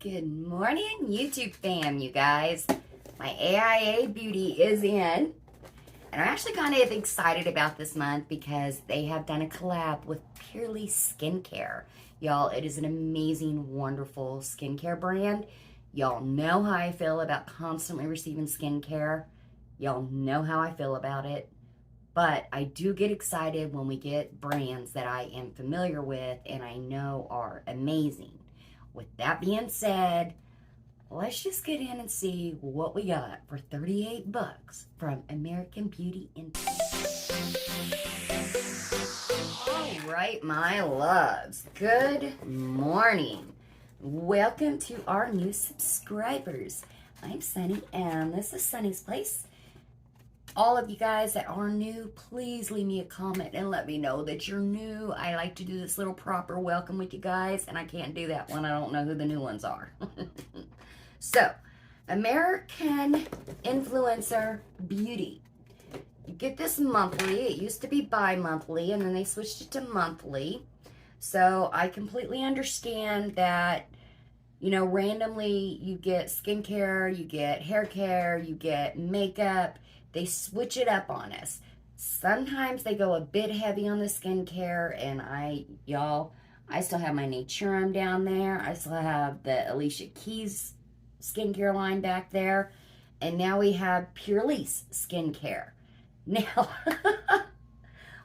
Good morning, YouTube fam, you guys. My AIA Beauty is in, and I'm actually kind of excited about this month because they have done a collab with Purlisse skincare. Y'all, it is an amazing, wonderful skincare brand. Y'all know how I feel about constantly receiving skincare. Y'all know how I feel about it. But I do get excited when we get brands that I am familiar with and I know are amazing. With that being said, let's just get in and see what we got for 38 bucks from American Beauty Influencer. All right, my loves. Good morning. Welcome to our new subscribers. I'm Sunny, and this is Sunny's Place. All of you guys that are new, please leave me a comment and let me know that you're new. I like to do this little proper welcome with you guys, and I can't do that when I don't know who the new ones are. So, American Influencer Beauty. You get this monthly. It used to be bi-monthly, and then they switched it to monthly. So, I completely understand that, you know, randomly you get skincare, you get hair care, you get makeup. They switch it up on us. Sometimes they go a bit heavy on the skincare, and I still have my Naturum down there. I still have the Alicia Keys skincare line back there. And now we have Purlisse skincare. Now,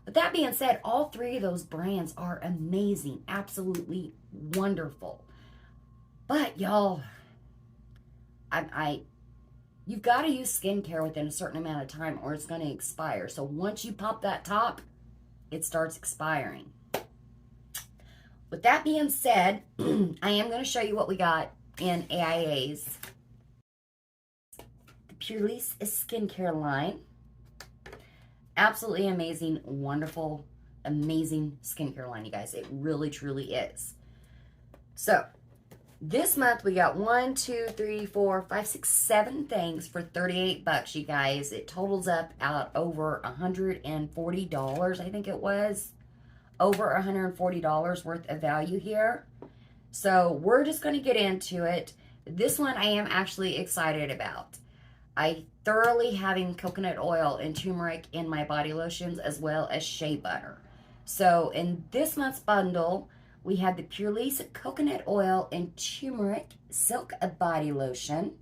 with that being said, all three of those brands are amazing. Absolutely wonderful. But y'all, you've got to use skincare within a certain amount of time or it's going to expire. So once you pop that top, it starts expiring. With that being said, I am going to show you what we got in AIA's the Purlisse skincare line. Absolutely amazing, wonderful, amazing skincare line, you guys. It really, truly is. So, this month we got 1, 2, 3, 4, 5, 6, 7 things for 38 bucks, you guys. It totals up out over $140, I think it was. Over $140 worth of value here. So we're just going to get into it. This one I am actually excited about. I thoroughly having coconut oil and turmeric in my body lotions as well as shea butter. So in this month's bundle, we had the Purlisse Coconut Oil and Turmeric Silk Body Lotion.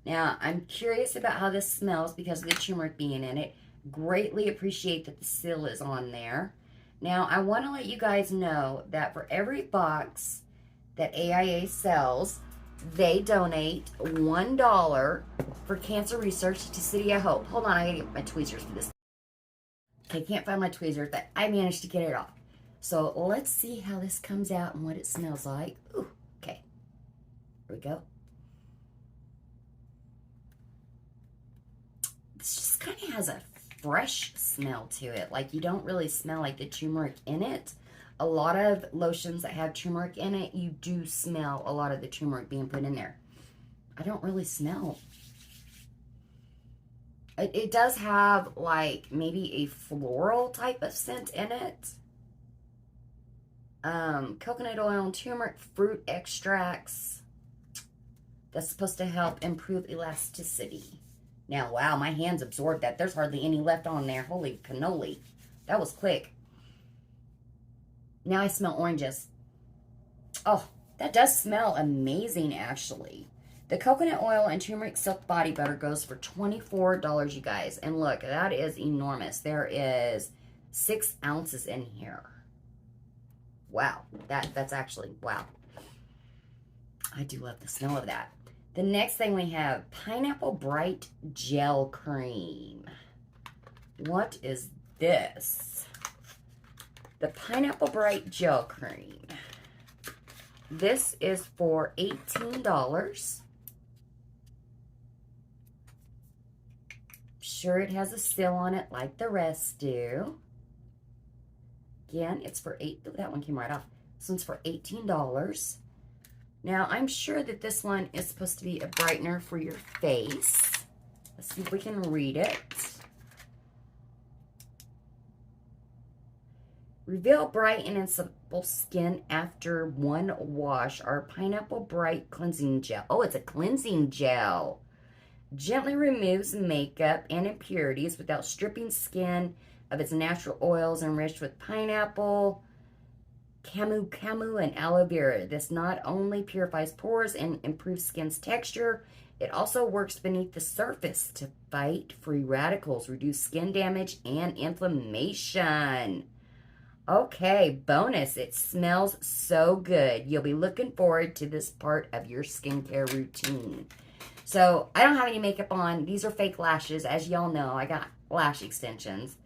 Now, I'm curious about how this smells because of the turmeric being in it. Greatly appreciate that the seal is on there. Now, I want to let you guys know that for every box that AIA sells, they donate $1 for cancer research to City of Hope. Hold on, I gotta get my tweezers for this. Okay, can't find my tweezers, but I managed to get it off. So let's see how this comes out and what it smells like. Ooh, okay. Here we go. This just kind of has a fresh smell to it. Like you don't really smell like the turmeric in it. A lot of lotions that have turmeric in it, you do smell a lot of the turmeric being put in there. I don't really smell. It does have like maybe a floral type of scent in it. Coconut oil and turmeric fruit extracts. That's supposed to help improve elasticity. Now, wow, my hands absorbed that. There's hardly any left on there. Holy cannoli. That was quick. Now I smell oranges. Oh, that does smell amazing, actually. The coconut oil and turmeric silk body butter goes for $24, you guys. And look, that is enormous. There is 6 ounces in here. Wow, that's actually, wow. I do love the smell of that. The next thing we have, Pineapple Bright Gel Cream. What is this? The Pineapple Bright Gel Cream. This is for $18. Sure, it has a seal on it like the rest do. Again, it's for that one came right off. This one's for $18. Now, I'm sure that this one is supposed to be a brightener for your face. Let's see if we can read it. Reveal bright and supple skin after one wash. Our Pineapple Bright Cleansing Gel. Oh, it's a cleansing gel. Gently removes makeup and impurities without stripping skin of its natural oils enriched with pineapple, camu, and aloe vera. This not only purifies pores and improves skin's texture, it also works beneath the surface to fight free radicals, reduce skin damage, and inflammation. Okay, bonus. It smells so good. You'll be looking forward to this part of your skincare routine. So, I don't have any makeup on. These are fake lashes. As y'all know, I got lash extensions.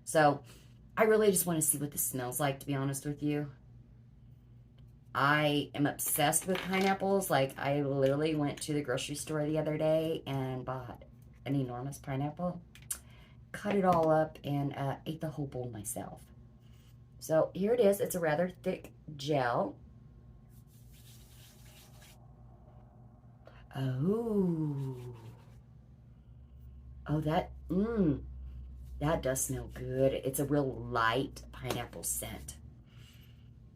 So, I really just want to see what this smells like, to be honest with you. I am obsessed with pineapples. Like, I literally went to the grocery store the other day and bought an enormous pineapple. Cut it all up and ate the whole bowl myself. So, here it is. It's a rather thick gel. Oh, that does smell good. It's a real light pineapple scent.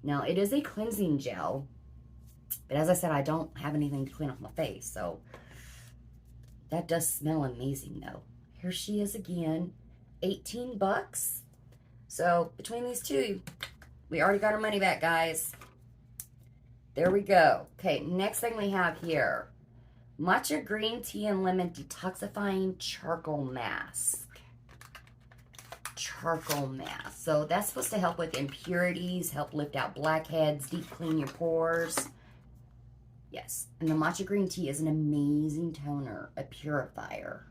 Now, it is a cleansing gel, but as I said, I don't have anything to clean off my face, so that does smell amazing, though. Here she is again, 18 bucks. So, between these two, we already got our money back, guys. There we go. Okay, next thing we have here. Matcha green tea and lemon detoxifying charcoal mask. Charcoal mask. So that's supposed to help with impurities, help lift out blackheads, deep clean your pores. Yes. And the matcha green tea is an amazing toner, a purifier.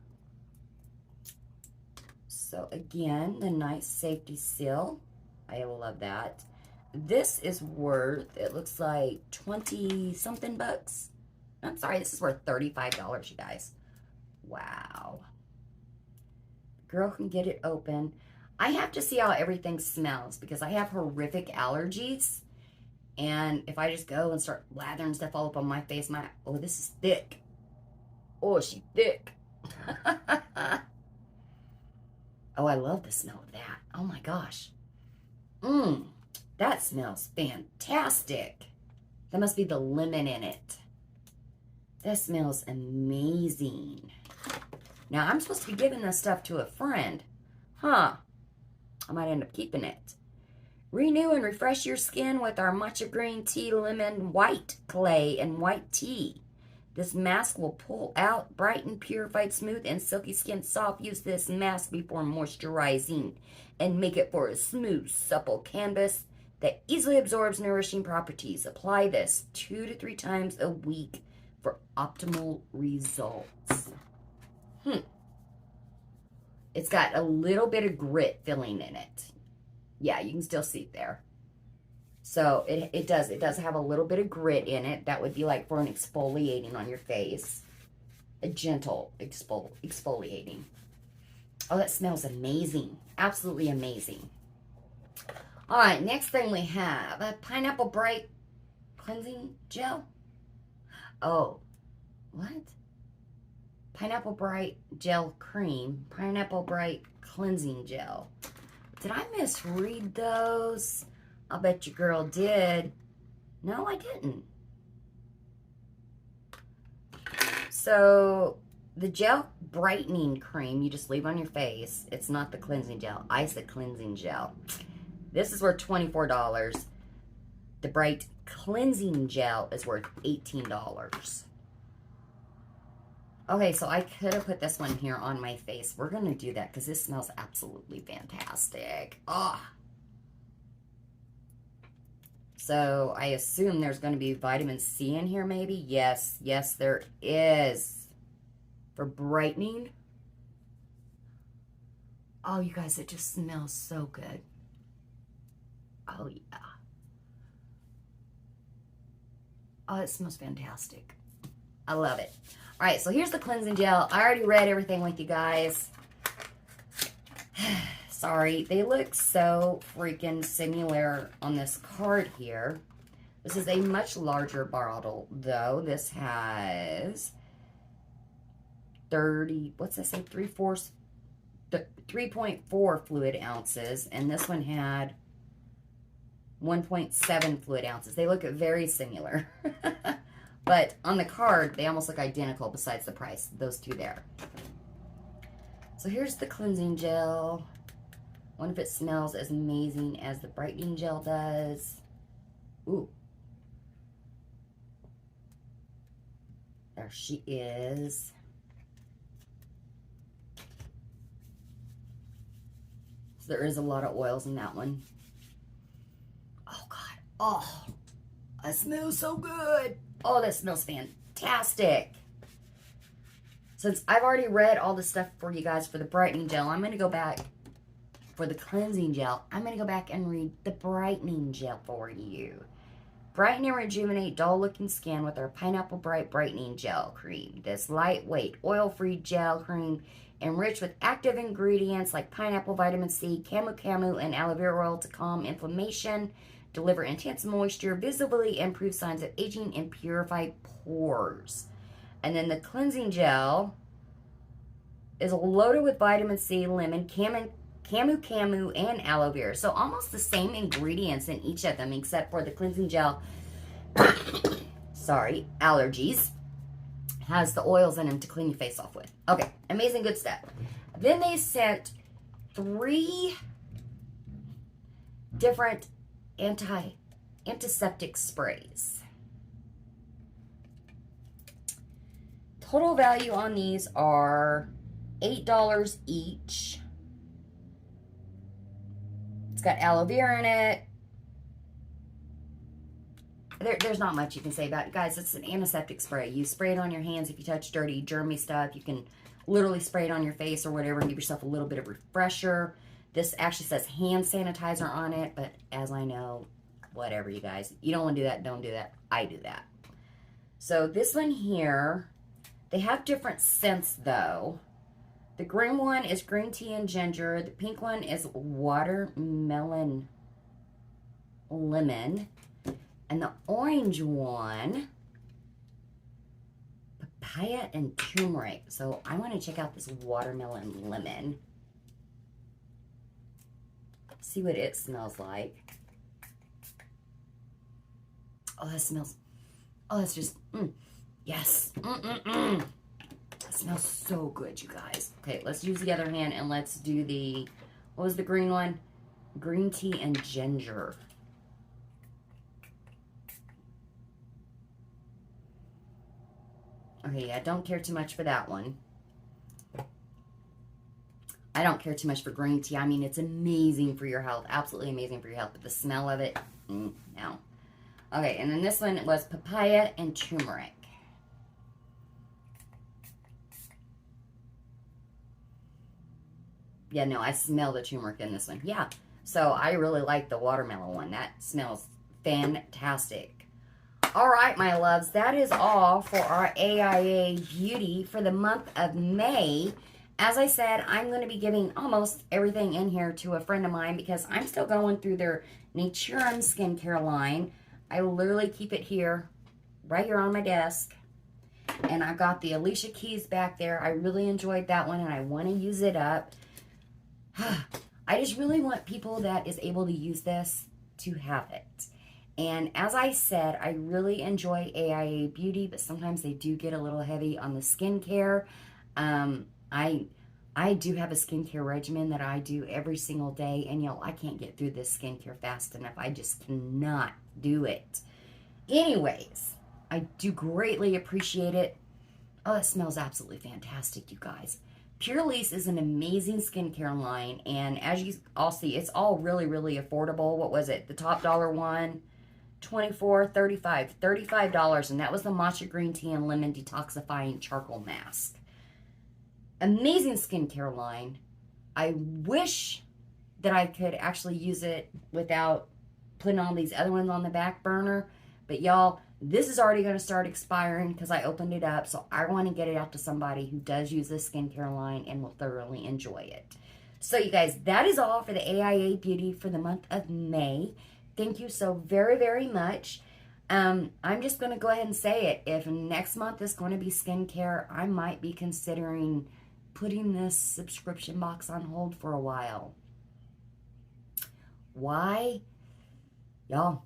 So again, the nice safety seal. I love that. This is worth, it looks like 20 something bucks. I'm sorry, this is worth $35, you guys. Wow. Girl can get it open. I have to see how everything smells because I have horrific allergies. And if I just go and start lathering stuff all up on my face, oh, this is thick. Oh, she's thick. Oh, I love the smell of that. Oh my gosh. That smells fantastic. That must be the lemon in it. That smells amazing. Now, I'm supposed to be giving this stuff to a friend. Huh. I might end up keeping it. Renew and refresh your skin with our matcha green tea, lemon, white clay, and white tea. This mask will pull out brighten, purified, smooth, and silky skin soft. Use this mask before moisturizing and make it for a smooth, supple canvas that easily absorbs nourishing properties. Apply this 2 to 3 times a week for optimal results. It's got a little bit of grit filling in it. Yeah, you can still see it there. So it does have a little bit of grit in it. That would be like for an exfoliating on your face. A gentle exfoliating. Oh, that smells amazing. Absolutely amazing. All right, next thing we have a Pineapple Bright Cleansing Gel. Oh, what? Pineapple Bright Gel Cream. Pineapple Bright Cleansing Gel. Did I misread those? I'll bet your girl did. No, I didn't. So, the gel brightening cream you just leave on your face. It's not the cleansing gel. I said cleansing gel. This is worth $24. The bright cleansing gel is worth $18. Okay, so I could have put this one here on my face. We're going to do that because this smells absolutely fantastic. Oh. So I assume there's going to be vitamin C in here maybe. Yes, yes there is. For brightening. Oh, you guys, it just smells so good. Oh, yeah. Oh, it smells fantastic. I love it. All right, so here's the cleansing gel. I already read everything with you guys. Sorry, they look so freaking similar on this card here. This is a much larger bottle, though. This has 30, what's that say? 3.4 fluid ounces. And this one had 1.7 fluid ounces. They look very similar. But on the card, they almost look identical besides the price. Those two there. So here's the cleansing gel. I wonder if it smells as amazing as the brightening gel does. Ooh. There she is. So there is a lot of oils in that one. Oh, God. Oh, it smells so good. Oh, that smells fantastic. Since I've already read all the stuff for you guys for the brightening gel, I'm going to go back for the cleansing gel. I'm going to go back and read the brightening gel for you. Brighten and rejuvenate dull-looking skin with our Pineapple Bright Brightening Gel Cream. This lightweight, oil-free gel cream enriched with active ingredients like pineapple, vitamin C, camu, and aloe vera oil to calm inflammation, deliver intense moisture, visibly improve signs of aging, and purify pores. And then the cleansing gel is loaded with vitamin C, lemon, camu, and aloe vera. So almost the same ingredients in each of them, except for the cleansing gel, sorry, allergies, has the oils in them to clean your face off with. Okay, amazing good stuff. Then they sent 3 different antiseptic sprays. Total value on these are $8 each. It's got aloe vera in it. There's not much you can say about it. Guys, it's an antiseptic spray. You spray it on your hands if you touch dirty, germy stuff. You can literally spray it on your face or whatever and give yourself a little bit of refresher. This actually says hand sanitizer on it, but as I know, whatever, you guys. You don't want to do that, don't do that. I do that. So this one here, they have different scents, though. The green one is green tea and ginger. The pink one is watermelon lemon. And the orange one, papaya and turmeric. So I want to check out this watermelon lemon. See what it smells like. Oh, that smells, oh, that's just, yes. It smells so good, you guys. Okay, let's use the other hand and let's do the, what was the green one? Green tea and ginger. Okay, yeah, I don't care too much for that one. I don't care too much for green tea. I mean, it's amazing for your health. Absolutely amazing for your health. But the smell of it, no. Okay, and then this one was papaya and turmeric. Yeah, no, I smell the turmeric in this one. Yeah, so I really like the watermelon one. That smells fantastic. All right, my loves, that is all for our AIA Beauty for the month of May. As I said, I'm going to be giving almost everything in here to a friend of mine because I'm still going through their Naturum skincare line. I literally keep it here, right here on my desk. And I've got the Alicia Keys back there. I really enjoyed that one and I want to use it up. I just really want people that is able to use this to have it. And as I said, I really enjoy AIA Beauty, but sometimes they do get a little heavy on the skincare. I do have a skincare regimen that I do every single day, and y'all, I can't get through this skincare fast enough. I just cannot do it. Anyways, I do greatly appreciate it. Oh, it smells absolutely fantastic, you guys. Purlisse is an amazing skincare line, and as you all see, it's all really, really affordable. What was it? The top dollar one? $24, $35, and that was the matcha green tea and lemon detoxifying charcoal mask. Amazing skincare line. I wish that I could actually use it without putting all these other ones on the back burner, but y'all, this is already going to start expiring because I opened it up, so I want to get it out to somebody who does use this skincare line and will thoroughly enjoy it. So you guys, that is all for the AIA Beauty for the month of May. Thank you so very, very much. I'm just going to go ahead and say it. If next month is going to be skincare, I might be considering putting this subscription box on hold for a while. Why? Y'all,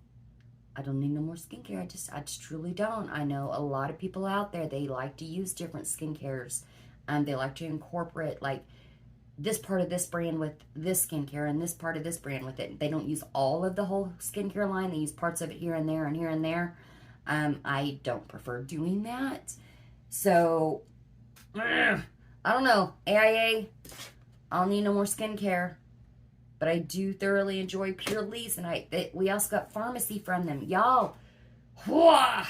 I don't need no more skincare. I just truly don't. I know a lot of people out there, they like to use different skincares. They like to incorporate like this part of this brand with this skincare and this part of this brand with it. They don't use all of the whole skincare line. They use parts of it here and there and here and there. I don't prefer doing that. So, I don't know. AIA, I don't need no more skincare. But I do thoroughly enjoy Purlisse, and we also got pharmacy from them. Y'all, all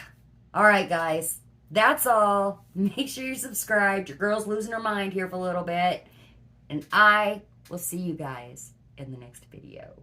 right, guys. That's all. Make sure you're subscribed. Your girl's losing her mind here for a little bit. And I will see you guys in the next video.